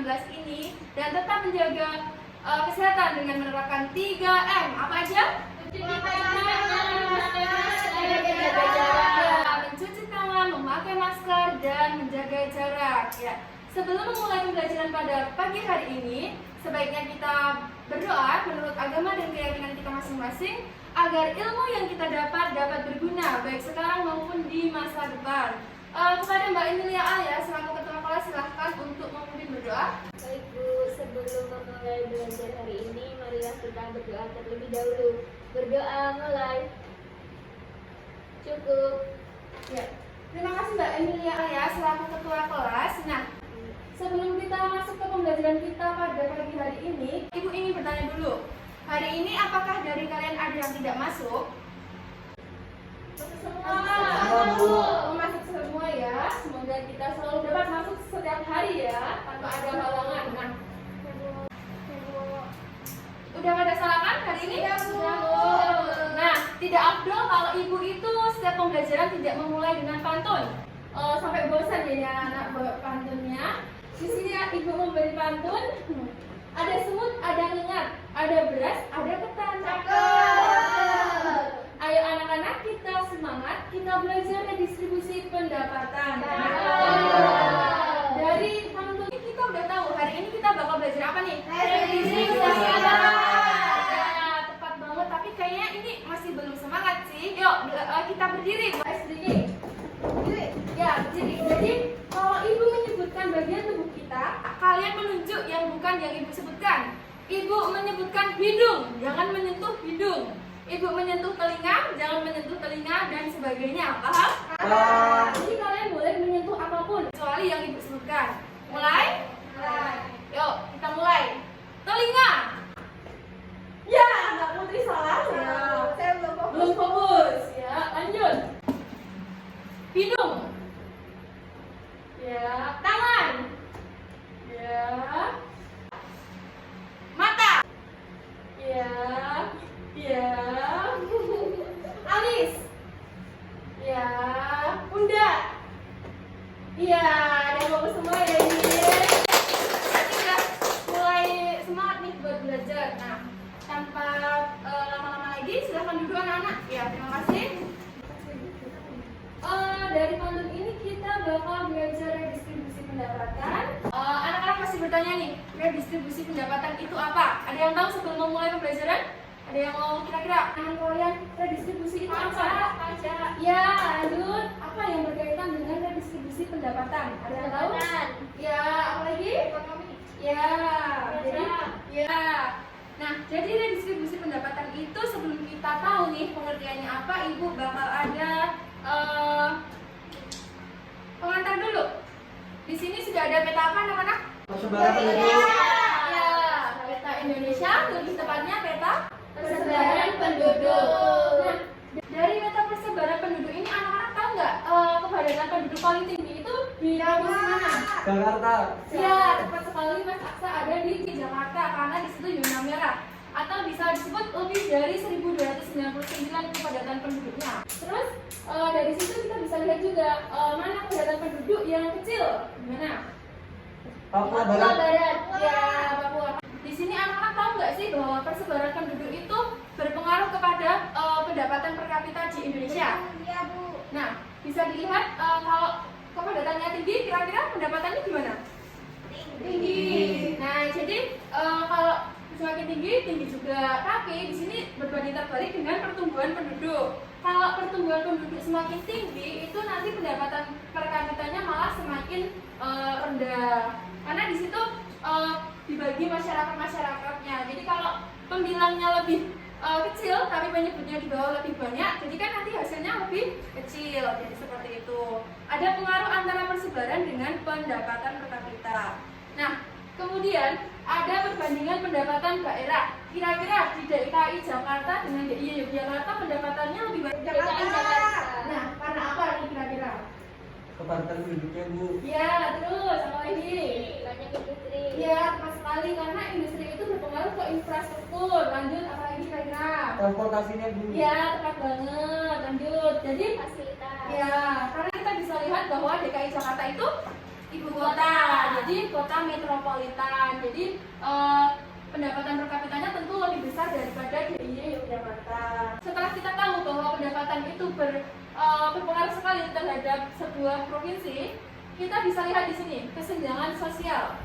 2016 ini dan tetap menjaga kesehatan dengan menerapkan 3M. Apa aja? Mencuci tangan, memakai masker, dan menjaga jarak. Ya. Sebelum memulai pembelajaran pada pagi hari ini, sebaiknya kita berdoa menurut agama dan keyakinan kita masing-masing agar ilmu yang kita dapat berguna baik sekarang maupun di masa depan. Kepada Mbak Emilia Alia selaku ketua kelas silahkan untuk memimpin berdoa. Baik Bu, sebelum memulai belajar hari ini, marilah kita berdoa terlebih dahulu. Berdoa mulai. Cukup. Ya. Terima kasih Mbak Emilia Alia selaku ketua kelas. Nah, sebelum kita masuk ke pembelajaran kita pada pagi hari ini, Ibu ingin bertanya dulu. Hari ini apakah dari kalian ada yang tidak masuk? Masuk semua ya. Semoga kita selalu dapat masuk setiap hari ya, tanpa ada halangan. Nah, udah pada sarapan hari ini? Ya, Bu. Nah, tidak afdol kalau ibu itu setiap pembelajaran tidak memulai dengan pantun. Sampai bosan ya anak pantunnya. Di sini ibu memberi pantun. Ada semut, ada ngengat, ada beras, ada ketan. Ayo anak-anak kita semangat, kita belajar redistribusi pendapatan. Dari pantun ini kita udah tahu hari ini kita bakal belajar apa nih? Redistribusi pendapatan. Ya, tepat banget. Tapi kayaknya ini masih belum semangat sih. Yuk kita berdiri, Bu SDG. Ya, berdiri. Jadi kalau ibu menyebutkan bagian tubuh kita, kalian menunjuk yang bukan yang ibu sebutkan. Ibu menyebutkan hidung, jangan menyentuh hidung. Ibu menyentuh telinga, jangan menyentuh telinga dan sebagainya. Paham? Jadi kalian boleh menyentuh apapun kecuali yang ibu sebutkan. Mulai? Yuk, kita mulai. Telinga. Ya, Mbak Putri salah ya. Saya Belum fokus. Ya, lanjut. Hidung. Ya, tangan. Ya. Mata. Ya. Ya. Alis. Ya. Pundak. Iya, ada bagus semua ya ini. Nanti udah mulai semangat nih buat belajar. Nah, tanpa lama-lama lagi silahkan duduk anak-anak. Ya, terima kasih. Dari pantun ini kita bakal belajar redistribusi pendapatan. Anak-anak masih bertanya nih, redistribusi pendapatan itu apa? Ada yang tahu sebelum memulai pembelajaran? Ada yang mau kira-kira? Kalian redistribusi itu apa? Ya, lanjut. Apa yang berkaitan dengan redistribusi pendapatan? Ada yang tahu? Ya, apa lagi? Ekonomi. Ya, jadi ya. Nah, jadi redistribusi pendapatan itu sebelum kita tahu nih pengertiannya apa, Ibu bakal ada pengantar dulu. Di sini sudah ada peta apa anak-anak? Persebaran penduduk. Ya, peta Indonesia, lebih tepatnya peta persebaran penduduk. Nah, dari peta persebaran penduduk ini anak-anak tahu nggak kepadatan penduduk paling tinggi itu di mana? Jakarta. Ya, tepat sekali Mas Aksa, ada di Jakarta karena di situ zona merah atau bisa disebut lebih dari 1299 kepadatan penduduknya. Terus dari situ kita bisa lihat juga mana kepadatan penduduk yang kecil. Gimana? Papua Barat. Ya, Papua. Di sini anak-anak tahu nggak sih bahwa persebaran penduduk itu berpengaruh kepada pendapatan per kapita di Indonesia? Iya Bu. Nah, bisa dilihat kalau kepadatannya tinggi, kira-kira pendapatannya gimana? Tinggi. Nah, jadi kalau semakin tinggi juga. Tapi di sini berbanding terbalik dengan pertumbuhan penduduk. Kalau pertumbuhan penduduk semakin tinggi, itu nanti pendapatan per kapitanya malah semakin rendah. Karena di situ dibagi masyarakatnya. Jadi kalau pembilangnya lebih kecil, tapi penyebutnya di bawah lebih banyak, jadi kan nanti hasilnya lebih kecil. Jadi seperti itu. Ada pengaruh antara persebaran dengan pendapatan per kapita. Nah, kemudian ada perbandingan pendapatan daerah. Kira-kira di DKI Jakarta dengan DKI Yogyakarta pendapatannya lebih banyak. DKI Jakarta. Nah, karena apa nih kira-kira? Kepadatan penduduknya, Bu. Ya, terus apa lagi? Banyak industri. Ya, tepat sekali karena industri itu berpengaruh ke infrastruktur. Lanjut apa lagi kira-kira? Transportasinya, Bu. Ya, tepat banget. Lanjut. Jadi Fasilitas. ya, karena kita bisa lihat bahwa DKI Jakarta itu ibu kota, jadi kota metropolitan. Jadi pendapatan per kapitanya tentu lebih besar daripada DIY Yogyakarta. Setelah kita tahu bahwa pendapatan itu berpengaruh sekali terhadap sebuah provinsi, kita bisa lihat di sini kesenjangan sosial.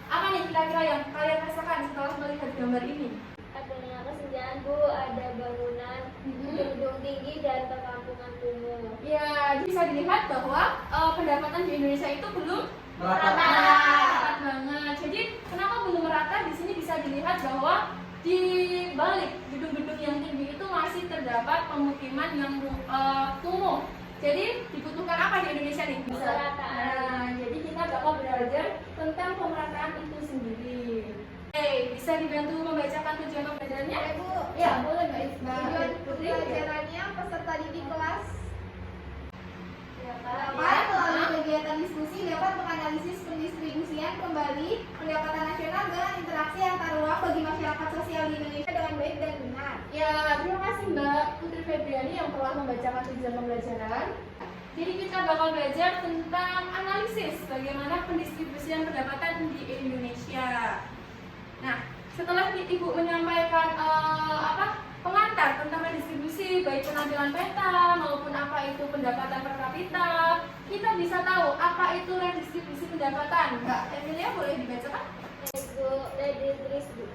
Apa nih kira-kira yang kalian rasakan setelah melihat gambar ini? Adanya kesenjangan Bu, ada bangunan, gedung tinggi dan perkampungan kumuh. Ya, bisa dilihat bahwa pendapatan di Indonesia itu belum Merata. merata banget. Jadi kenapa belum merata? Di sini bisa dilihat bahwa di balik gedung-gedung yang tinggi itu masih terdapat pemukiman yang kumuh. Jadi dibutuhkan apa di Indonesia nih? Pemerataan. Nah, jadi kita bakal belajar tentang pemerataan itu sendiri. Bisa dibantu membacakan tujuan pembelajarannya? Ya, Bu. Ya, boleh Mbak Tujuan Putri. pembelajarannya peserta didik kelas Ya, dapat melalui kegiatan diskusi dapat menganalisis pendistribusian kembali pendapatan nasional dengan interaksi antar ruang bagi masyarakat sosial di Indonesia dengan baik dan benar. Ya, terima kasih Mbak Putri Febriani yang telah membacakan tujuan pembelajaran. Jadi kita bakal belajar tentang analisis bagaimana pendistribusian pendapatan di Indonesia. Nah, setelah Ibu menyampaikan pengantar tentang redistribusi baik penampilan peta maupun apa itu pendapatan per kapita, kita bisa tahu apa itu redistribusi pendapatan. Mbak Emilia boleh dibacakan?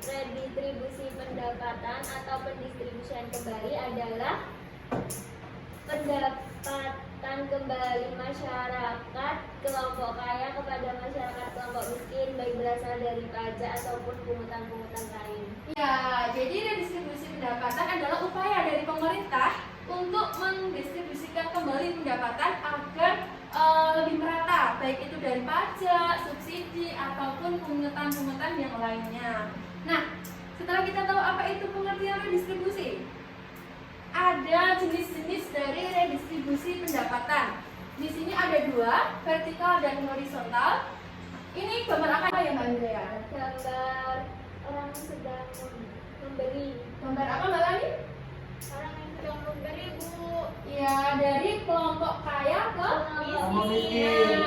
Redistribusi pendapatan atau pendistribusian kembali adalah pendapatan kembali masyarakat kelompok kaya kepada masyarakat kelompok miskin baik berasal dari pajak ataupun pungutan-pungutan lain. Ya, jadi redistribusi pendapatan adalah upaya dari pemerintah untuk mendistribusikan kembali pendapatan agar lebih merata, baik itu dari pajak, subsidi, ataupun pungutan-pungutan yang lainnya. Nah, setelah kita tahu apa itu pengertian redistribusi, ada jenis-jenis dari redistribusi pendapatan. Di sini ada dua, vertikal dan horizontal. Ini gambar apa ya Mbak Andrea? Gambar orang sedang memberi. Gambar apa Mbak Lani? Orang yang sedang memberi Bu. Ya, dari kelompok kaya ke miskin.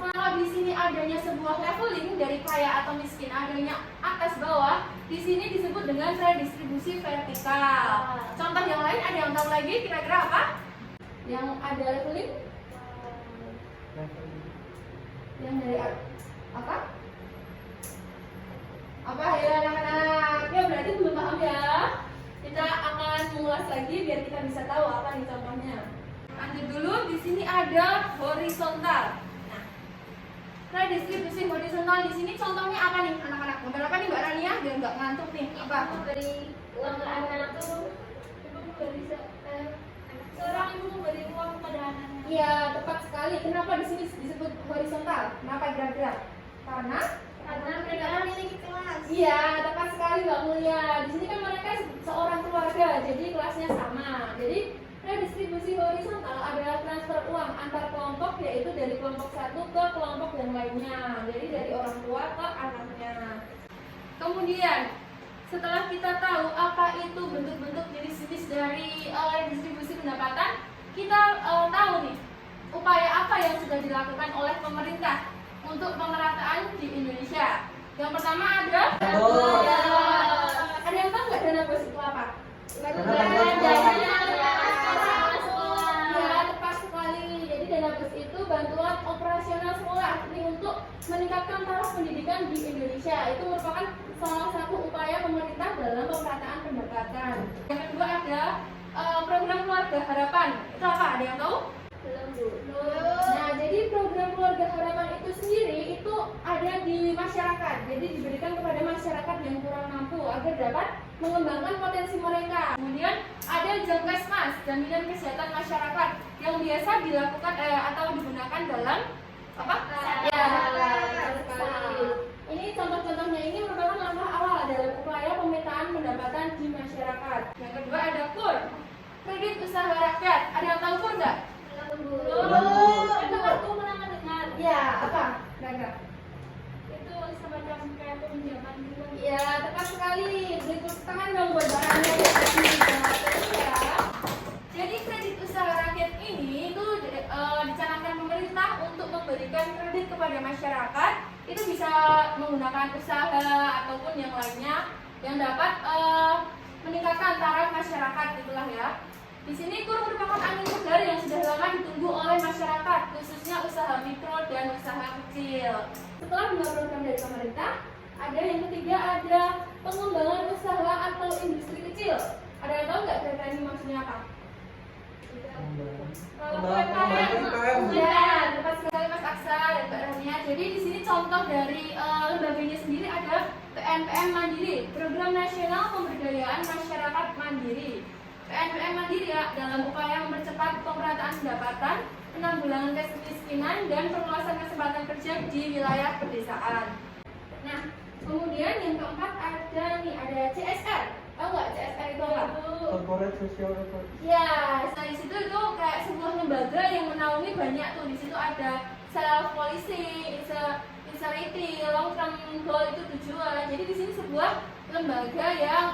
Kalau di sini adanya sebuah leveling dari kaya atau miskin, adanya atas bawah, di sini disebut dengan redistribusi vertikal. Contoh yang lain ada yang tahu lagi kira-kira apa? Yang ada leveling? Yang dari apa? Apa ya anak-anak? Ya berarti belum paham ya. Kita akan mengulas lagi biar kita bisa tahu apa nih contohnya. Lanjut dulu, di sini ada horizontal. Nah, redistribusi horizontal di sini contohnya apa nih anak-anak? Gambar apa nih Mbak Rania? Biar nggak ngantuk nih. Apa? Memberi uang ke anak itu seorang ibu memberi uang kepada anaknya. Iya, tepat sekali. Kenapa di sini disebut horizontal? Kenapa kira-kira? Karena mereka Memiliki kelas. iya, tepat sekali Mbak Mulia. Di sini kan mereka seorang keluarga, jadi kelasnya sama. Jadi redistribusi horizontal adalah transfer uang antar kelompok, yaitu dari kelompok satu ke kelompok yang lainnya. Jadi dari orang tua ke anaknya. Kemudian setelah kita tahu apa itu bentuk-bentuk jenis-jenis dari redistribusi pendapatan, kita tahu nih upaya apa yang sudah dilakukan oleh pemerintah untuk pemerataan di Indonesia. Yang pertama ada Dana bos. Ada yang tahu nggak dana bos itu apa? Ya, tepat sekali. Jadi dana bos itu bantuan operasional sekolah ini untuk meningkatkan taraf pendidikan di Indonesia. Itu merupakan salah satu upaya pemerintah dalam pemerataan pendapatan. Yang kedua ada program keluarga harapan. Itu apa? Ada yang tahu? Belum Bu. Nah, jadi program keluarga harapan itu sendiri itu ada di masyarakat. Jadi diberikan kepada masyarakat yang kurang mampu agar dapat mengembangkan potensi mereka. Kemudian ada Jamkesmas, jaminan kesehatan masyarakat, yang biasa dilakukan atau digunakan dalam apa? Ya, sekali. Ini contoh-contohnya ini merupakan langkah awal dalam upaya pemetaan pendapatan di masyarakat. Yang kedua ada KUR, kredit usaha rakyat. Ada yang tahu KUR nggak? Itu aku pernah mendengar. Ya, apa? Kira-kira? Itu semacam kayak peminjaman gitu. Ya, tepat sekali. Beri tepuk tangan dong buat barangnya ya. Jadi kredit usaha rakyat ini itu dicanangkan pemerintah untuk memberikan kredit kepada masyarakat masyarakat itu bisa menggunakan usaha ataupun yang lainnya yang dapat meningkatkan taraf masyarakat itulah ya. Di sini kur merupakan angin segar yang sudah lama ditunggu oleh masyarakat, khususnya usaha mikro dan usaha kecil. Setelah 2 program dari pemerintah, ada yang ketiga ada pengembangan usaha atau industri kecil. Ada yang tahu nggak kira-kira ini maksudnya apa? Kalau UMKM. ya, tepat sekali Mas Aksa dan Mbak Rania. Jadi di sini contoh dari lembaganya sendiri ada PNPM Mandiri, Program Nasional Pemberdayaan Masyarakat Mandiri. PNPM Mandiri ya, dalam upaya mempercepat pemerataan pendapatan, penanggulangan kemiskinan, dan perluasan kesempatan kerja di wilayah pedesaan. Nah, kemudian yang keempat ada CSR. Tahu nggak CSR itu apa? Corporate Social Effort. Ya, nah di situ itu kayak sebuah lembaga yang menaungi banyak tuh. Di situ ada self policy, insanity, long term goal itu tujuan. Jadi di sini sebuah lembaga yang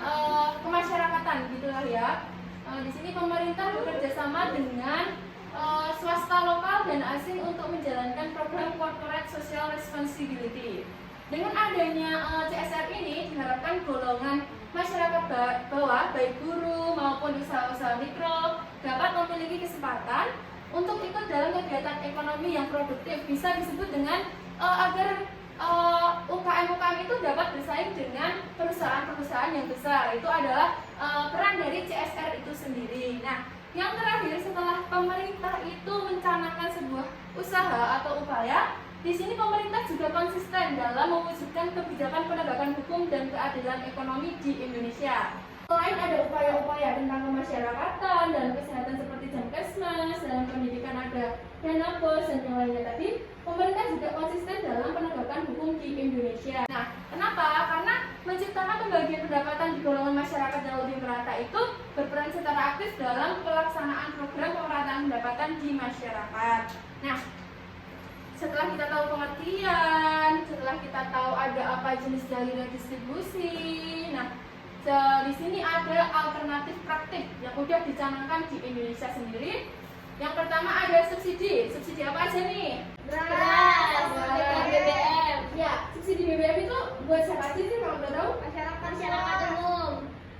kemasyarakatan gitulah ya. Di sini pemerintah bekerja sama dengan swasta lokal dan asing untuk menjalankan program corporate social responsibility. Dengan adanya CSR ini diharapkan golongan masyarakat bawah, baik guru maupun usaha-usaha mikro, dapat memiliki kesempatan untuk ikut dalam kegiatan ekonomi yang produktif. Bisa disebut dengan agar UKM-UKM itu dapat bersaing dengan perusahaan-perusahaan yang besar. Itu adalah peran dari CSR itu sendiri. Nah, yang terakhir setelah pemerintah itu mencanangkan sebuah usaha atau upaya, di sini pemerintah juga konsisten dalam mewujudkan kebijakan penegakan hukum dan keadilan ekonomi di Indonesia. Selain ada upaya-upaya tentang kemasyarakatan dan kesehatan seperti Jamkesmas, dalam pendidikan ada dana bos dan yang lainnya tadi, pemerintah juga konsisten dalam penegakan hukum di Indonesia. Nah, kenapa? Karena menciptakan pembagian pendapatan di golongan masyarakat yang lebih merata itu berperan secara aktif dalam pelaksanaan program pemerataan pendapatan di masyarakat. Nah, setelah kita tahu pengertian, setelah kita tahu ada apa jenis jalur distribusi, nah di sini ada alternatif praktik yang udah dicanangkan di Indonesia sendiri. Yang pertama ada subsidi. Subsidi apa aja nih? Beras, BBM. Ya, subsidi BBM itu buat siapa aja sih kalau udah tahu? Masyarakat umum.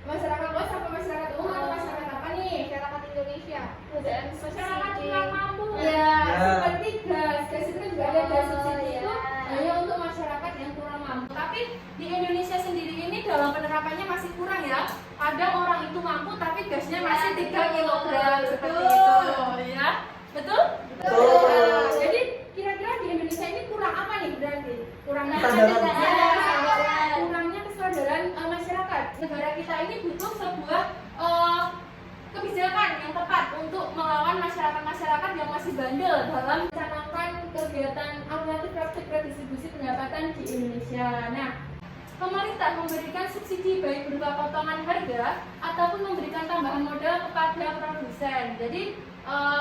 Masyarakat luas apa masyarakat umum atau masyarakat apa nih? Masyarakat Indonesia. BBM Masyarakat subsidi. kurang mampu. Ya. Seperti gas. Gas itu kan juga ada gas subsidi ya. itu hanya untuk masyarakat yang kurang mampu. Tapi di Indonesia sendiri ini dalam penerapannya masih kurang ya. Kadang orang itu mampu tapi gasnya masih 3 kg seperti itu, ya. Betul? Betul. Nah, jadi kira-kira di Indonesia ini kurang apa nih berarti? Kurangnya Kesadaran. kurangnya kesadaran masyarakat. Negara kita ini butuh sebuah kebijakan yang tepat untuk melawan masyarakat-masyarakat yang masih bandel dalam mencanangkan kegiatan alternatif praktik redistribusi pendapatan di Indonesia. Nah, pemerintah memberikan subsidi baik berupa potongan harga ataupun memberikan tambahan modal kepada produsen. Jadi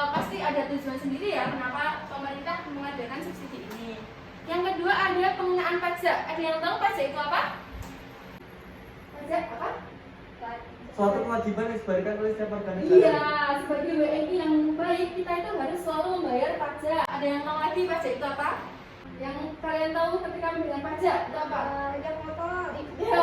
pasti ada tujuan sendiri ya kenapa pemerintah mengadakan subsidi ini. Yang kedua ada penggunaan pajak. Ada yang tahu pajak itu apa? Pajak apa? Suatu kewajiban yang diberikan oleh setiap warga negara. Iya, sebagai WNI yang baik kita itu harus selalu membayar pajak. Ada yang tahu lagi pajak itu apa? Yang kalian tahu ketika membayar pajak itu apa? Pajak motor. Ya.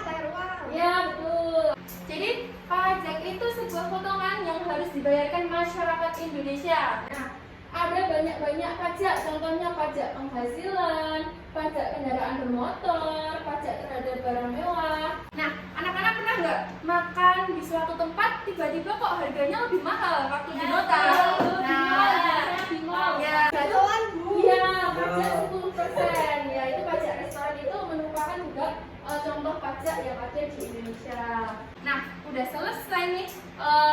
Bayar uang. Ya, betul. Jadi pajak itu sebuah potongan yang harus dibayarkan masyarakat Indonesia. Nah, ada banyak pajak, contohnya pajak penghasilan, pajak kendaraan bermotor, pajak terhadap barang mewah. Nah, anak-anak pernah nggak makan di suatu tempat tiba-tiba kok harganya lebih mahal waktu di nota? Di mall. Ya, itu Bu. iya, pajak 10%. Ya, itu pajak restoran itu merupakan juga contoh pajak yang ada di Indonesia. Nah, udah selesai nih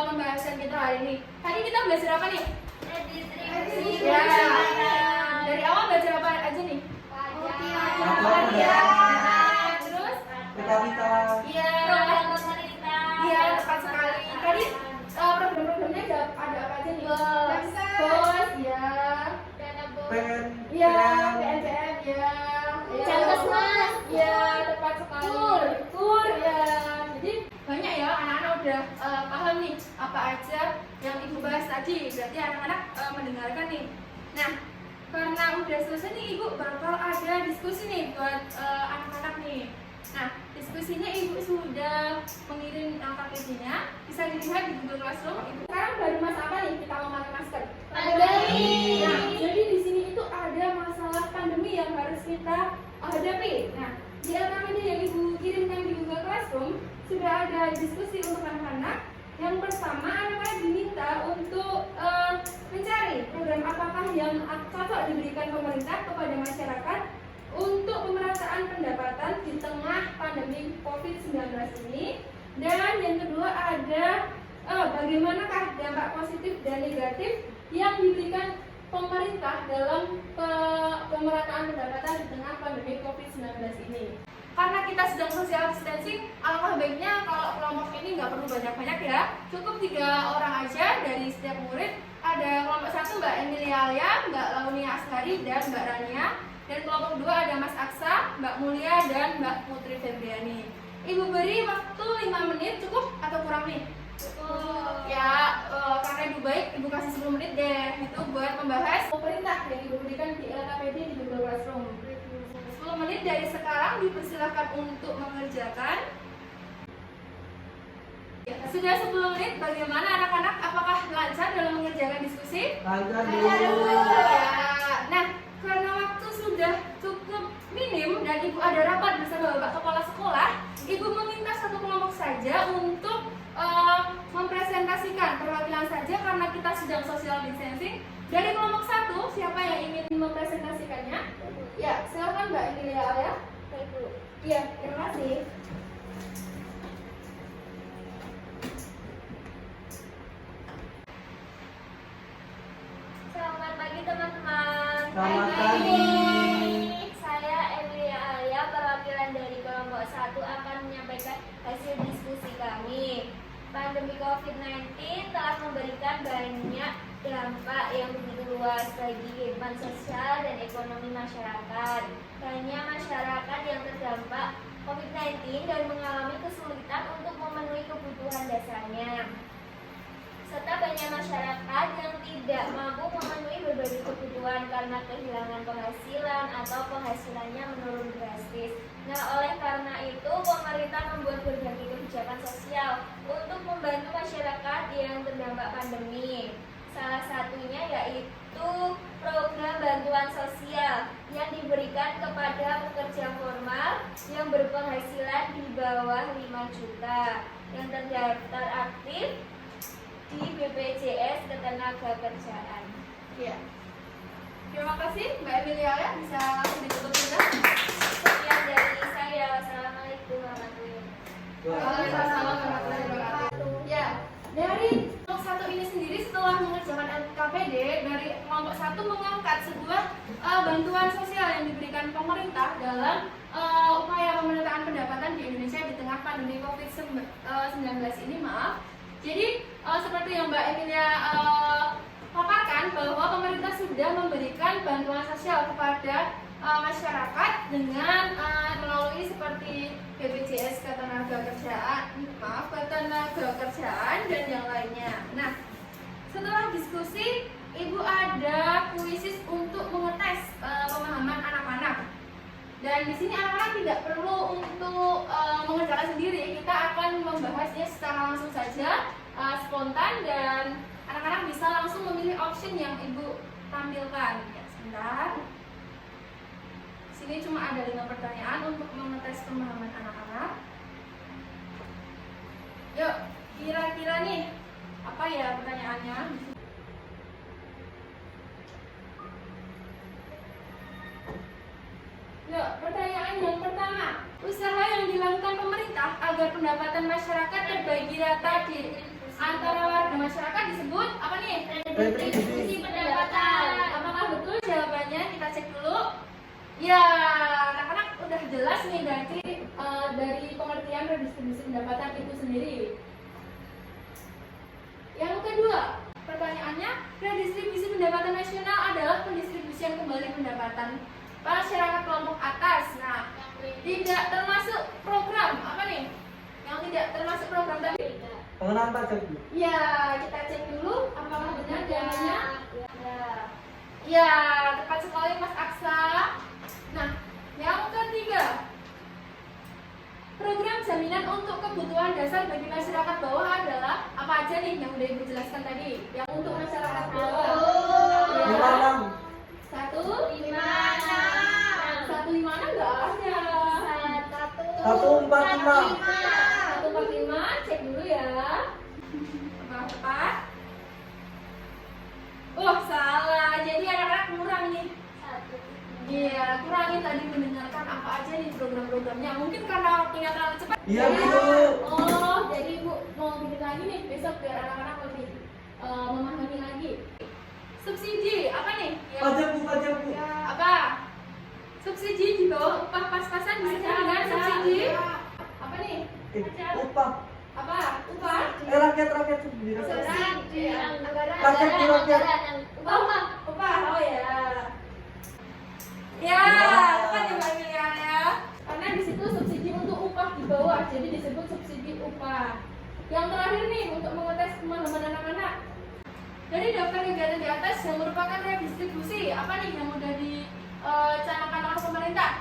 pembahasan kita hari ini. Tadi kita belajar apa nih? Redistribusi Ya. pendapatan. Dari awal belajar apa aja nih? Pajak. Terus? Kita Iya. Program pemerintah. Iya, tepat sekali. Tadi program-programnya ada apa aja nih? Bos. Bos, ya. Dana bos. pengen Iya, PNPM, ya. Jamkesmas. Ya, tepat sekali. Kur, ya. Jadi banyak ya anak-anak udah paham nih apa aja yang ibu bahas tadi. Berarti anak-anak mendengarkan nih. Nah, karena udah selesai nih Ibu bakal ada diskusi nih buat anak-anak nih. Nah, diskusinya Ibu sudah mengirim KPD-nya, bisa dilihat di Google Classroom. Ibu sekarang baru masa apa nih kita memakai masker? Pandemi. Nah, jadi di sini itu ada masalah pandemi yang harus kita hadapi. Nah, di LKPD yang Ibu kirimkan di Google Classroom sudah ada diskusi untuk anak-anak. Yang pertama, anak-anak diminta untuk mencari program apakah yang cocok diberikan pemerintah kepada masyarakat untuk pemerataan pendapatan di tengah pandemi COVID-19 ini. Dan yang kedua ada bagaimanakah dampak positif dan negatif yang diberikan pemerintah dalam pemerataan pendapatan di tengah pandemi COVID-19 ini. Karena kita sedang social distancing, alangkah baiknya kalau kelompok ini nggak perlu banyak-banyak ya. Cukup 3 orang aja dari setiap murid. Ada kelompok 1 Mbak Emilia Alia, Mbak Launia Asghari, dan Mbak Rania. Dan kelompok 2 ada Mas Aksa, Mbak Mulia, dan Mbak Putri Febriani. Ibu beri waktu 5 menit, cukup atau kurang nih? Ya, karena Ibu baik, Ibu kasih 10 menit deh. Itu buat membahas pemerintah yang Ibu berikan di LKPD di Google Classroom. 10 menit dari sekarang dipersilakan untuk mengerjakan. Sudah 10 menit, bagaimana anak-anak? Apakah lancar dalam mengerjakan diskusi? Lancar Bu. Ya. Nah, karena waktu sudah cukup minim dan Ibu ada rapat bersama Bapak Kepala Sekolah, Ibu meminta satu kelompok saja untuk mempresentasikan perwakilan saja karena kita sedang social distancing. Dari kelompok 1, siapa yang ingin mempresentasikannya? Ya, silakan Mbak Emilia Alia. Ibu. Iya, terima kasih. Selamat pagi teman-teman. Selamat pagi. Saya Emilia Alia, perwakilan dari kelompok 1 akan menyampaikan hasil diskusi kami. Pandemi COVID-19 telah memberikan banyak dampak yang begitu luas bagi kehidupan sosial dan ekonomi masyarakat. Banyak masyarakat yang terdampak COVID-19 dan mengalami kesulitan untuk memenuhi kebutuhan dasarnya. Serta banyak masyarakat yang tidak mampu memenuhi berbagai kebutuhan karena kehilangan penghasilan atau penghasilannya menurun drastis. Nah, oleh karena itu pemerintah membuat berbagai kebijakan sosial untuk membantu masyarakat yang terdampak pandemi. Salah satunya yaitu program bantuan sosial yang diberikan kepada pekerja formal yang berpenghasilan di bawah 5 juta yang terdaftar aktif di BPJS Ketenagakerjaan. Iya. Terima kasih Mbak Emilia Alia, bisa langsung ditutup sudah. Sekian dari saya. Assalamualaikum warahmatullahi Waalaikumsalam warahmatullahi wabarakatuh. Ya, dari kelompok 1 ini sendiri setelah mengerjakan LKPD, dari kelompok 1 mengangkat sebuah bantuan sosial yang diberikan pemerintah dalam upaya pemerataan pendapatan di Indonesia di tengah pandemi COVID-19 ini, maaf. Jadi seperti yang Mbak Emilia paparkan bahwa pemerintah sudah memberikan bantuan sosial kepada masyarakat dengan melalui seperti BPJS Ketenagakerjaan dan yang lainnya. Nah, setelah diskusi, Ibu ada kuisis untuk mengetes pemahaman anak-anak. Dan di sini anak-anak tidak perlu untuk mengerjakan sendiri. Kita akan membahasnya secara langsung saja, spontan, dan anak-anak bisa langsung memilih option yang Ibu tampilkan. Ya, sebentar. Sini cuma ada 5 pertanyaan untuk mengetes pemahaman anak-anak. Yuk, kira-kira nih apa ya pertanyaannya? Yuk, pertanyaan yang pertama. Usaha yang dilakukan pemerintah agar pendapatan masyarakat terbagi rata di antara warga masyarakat disebut apa nih? Redistribusi pendapatan. Apakah betul jawabannya? Kita cek dulu. Ya, anak-anak udah jelas nih dari pengertian redistribusi pendapatan itu sendiri. Yang kedua, pertanyaannya, redistribusi pendapatan nasional adalah pendistribusian kembali pendapatan masyarakat kelompok atas. Nah, tidak termasuk program apa nih? Yang tidak termasuk program tadi? Pengenaan pajak Bu. Ya, kita cek dulu apakah benar jawabannya. Ya. Ya, tepat sekali Mas Aksa. Nah, yang ketiga, program jaminan untuk kebutuhan dasar bagi masyarakat bawah adalah apa aja nih yang udah Ibu jelaskan tadi? Yang untuk masyarakat bawah. Ya. 56. 156 nggak ada. 146. 145, cek dulu ya. Apakah tepat? Oh, salah. Jadi anak-anak kurang nih. Iya, kurangin tadi mendengarkan apa aja nih program-programnya. Mungkin karena waktunya terlalu cepat. Iya, Bu. Oh, jadi Ibu mau bikin lagi nih besok biar anak-anak lebih memahami lagi. Subsidi apa nih? Pajak, Bu, pajak, Bu. Apa? Subsidi di bawah upah pas-pasan bisa dengan subsidi. Apa nih? Upah. Apa? Upah? Rakyat sendiri. Upah. Oh ya. Ya, tepat ya Mbak Emilia ya. Karena di situ subsidi untuk upah di bawah, jadi disebut subsidi upah. Yang terakhir nih untuk mengetes pemahaman anak-anak. Dari daftar kegiatan di atas yang merupakan redistribusi, apa nih yang udah dicanangkan oleh pemerintah?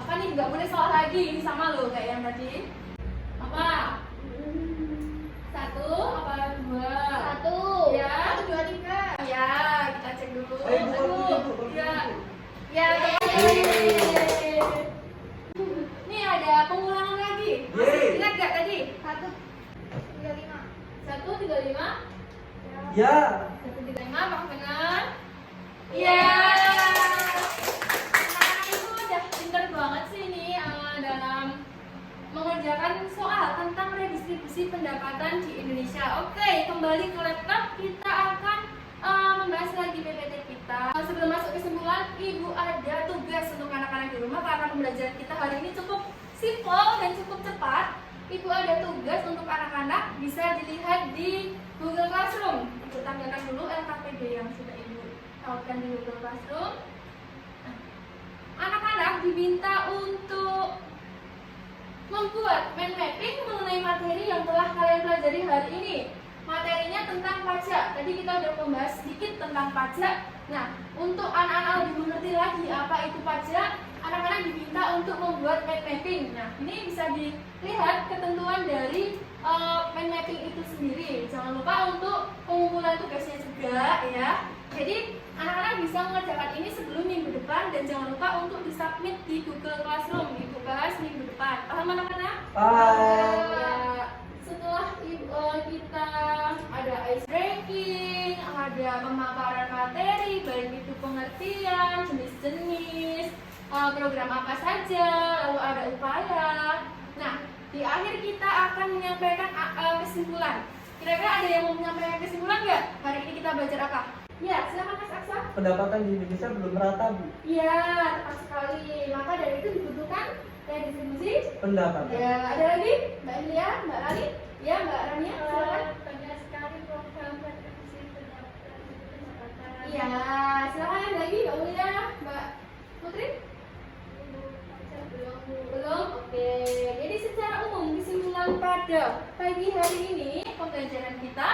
Apa nih? Nggak boleh salah lagi, ini sama loh kayak yang tadi. Apa? 1, apa 2? 1. Ya. 1, 2, 3. Ya, kita cek dulu. Ayo, Bu, Aduh, Bu. ya. Ya, tepat. Nih ada pengulangan lagi. Masih Yeay. ingat gak tadi? 1, 35. 135. Ya. 135 Pak Benar. Iya. Anak-anak itu udah pintar banget sih ini dalam mengerjakan soal tentang redistribusi pendapatan di Indonesia. Oke, kembali ke laptop, kita akan membahas lagi PPT kita. Sebelum masuk kesimpulan, Ibu ada tugas untuk anak-anak di rumah karena pembelajaran kita hari ini cukup simpel dan cukup cepat. Ibu ada tugas untuk anak-anak, bisa dilihat di Google Classroom. Ibu tampilkan dulu LKPD yang sudah Ibu tautkan di Google Classroom. Nah, anak-anak diminta untuk membuat mind mapping mengenai materi yang telah kalian pelajari hari ini. Materinya tentang pajak. Tadi kita udah membahas sedikit tentang pajak. Nah, untuk anak-anak lebih mengerti lagi apa itu pajak, anak-anak diminta untuk membuat mind mapping. Nah, ini bisa dilihat ketentuan dari mind mapping itu sendiri. Jangan lupa untuk pengumpulan tugasnya juga ya. Jadi anak-anak bisa mengerjakan ini sebelum minggu depan dan jangan lupa untuk disubmit di Google Classroom. Ibu bahas minggu depan. Paham anak-anak? Bye. Setelah kita ada ice breaking, ada pemaparan materi, baik itu pengertian, jenis-jenis, program apa saja, lalu ada upaya. Nah, di akhir kita akan menyampaikan kesimpulan. Kira-kira ada yang mau menyampaikan kesimpulan nggak? Hari ini kita belajar apa? Ya, silakan Mas Aksa. Pendapatan di Indonesia belum merata, Bu. Iya, tepat sekali. Maka dari itu dibutuhkan redistribusi Pendapatan. ya. Ada lagi? Mbak Emilia, Mbak Rani? Ya, Mbak Rania, silakan. Banyak sekali program redistribusi pendapatan. Iya, silakan yang lagi Mbak Ulia, Mbak Putri? Belum? Oke. Jadi secara umum kesimpulan pada pagi hari ini pembelajaran kita,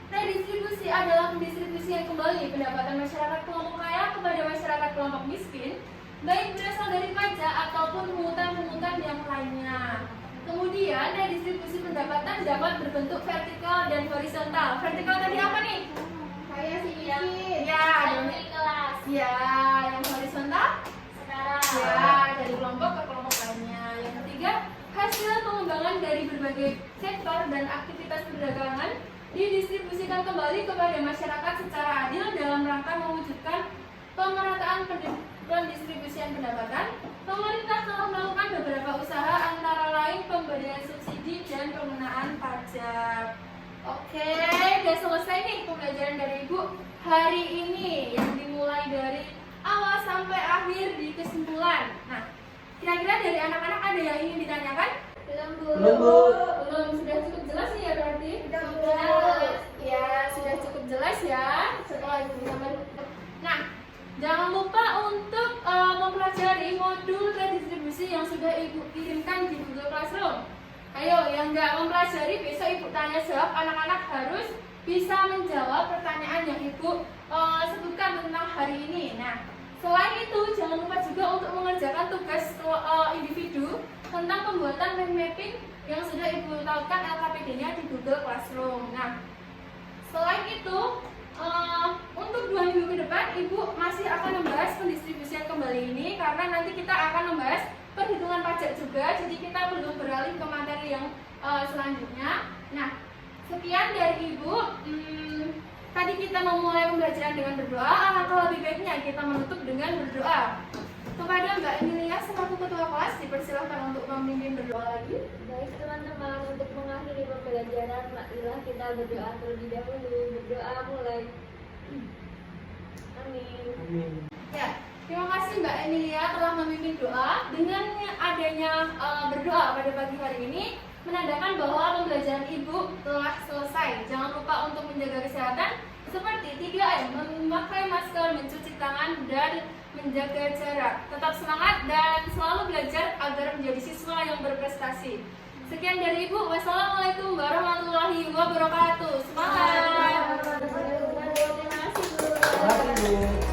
redistribusi adalah pendistribusian kembali pendapatan masyarakat kelompok kaya kepada masyarakat kelompok miskin, baik berasal dari pajak ataupun pungutan-pungutan yang lainnya. Kemudian redistribusi pendapatan dapat berbentuk vertikal dan horizontal. Vertikal tadi apa nih? Saya sih Ya, Yang di kelas ya, yang horizontal sekarang. ya dari kelompok ke kelompok lainnya. Yang ketiga, hasil pengembangan dari berbagai sektor dan aktivitas perdagangan didistribusikan kembali kepada masyarakat secara adil dalam rangka mewujudkan pemerataan pendistribusian pendapatan. Pemerintah telah melakukan beberapa usaha antara lain pemberian subsidi dan pengenaan pajak. Oke, udah selesai nih pembelajaran dari Ibu hari ini yang dimulai dari awal sampai akhir di kesimpulan. Nah, kira-kira dari anak-anak ada yang ingin ditanyakan? Belum, Bu. Belum, Bu. Belum, sudah cukup jelas nih ya berarti? Sudah. Ya, sudah cukup jelas ya setelah Ibu sampai. Nah, jangan lupa untuk mempelajari modul redistribusi yang sudah Ibu kirimkan di Google Classroom. Ayo, yang nggak mempelajari besok Ibu tanya jawab. Anak-anak harus bisa menjawab pertanyaan yang Ibu sebutkan tentang hari ini. Nah, selain itu jangan lupa juga untuk mengerjakan tugas individu tentang pembuatan mind mapping yang sudah Ibu tautkan LKPD-nya di Google Classroom. Nah, selain itu untuk 2 minggu ke depan Ibu masih akan membahas pendistribusian kembali ini karena nanti kita akan membahas perhitungan pajak juga. Jadi kita belum beralih ke materi yang selanjutnya. Nah, sekian dari Ibu. Tadi kita memulai pembelajaran dengan berdoa. Alangkah lebih baiknya kita menutup dengan berdoa. Kepada Mbak Emilia selaku ketua kelas dipersilahkan untuk memimpin berdoa lagi. Baik teman-teman, untuk mengakhiri pembelajaran, marilah kita berdoa terlebih dahulu. Berdoa mulai. Amin. Amin. Ya, terima kasih Mbak Emilia telah memimpin doa. Dengan adanya berdoa pada pagi hari ini menandakan bahwa pembelajaran Ibu telah selesai. Jangan lupa untuk menjaga kesehatan seperti 3M, memakai masker, mencuci tangan, dan menjaga jarak. Tetap semangat dan selalu belajar agar menjadi siswa yang berprestasi. Sekian dari Ibu. Wassalamualaikum warahmatullahi wabarakatuh. Semangat. Terima kasih, Bu. Terima kasih, Bu.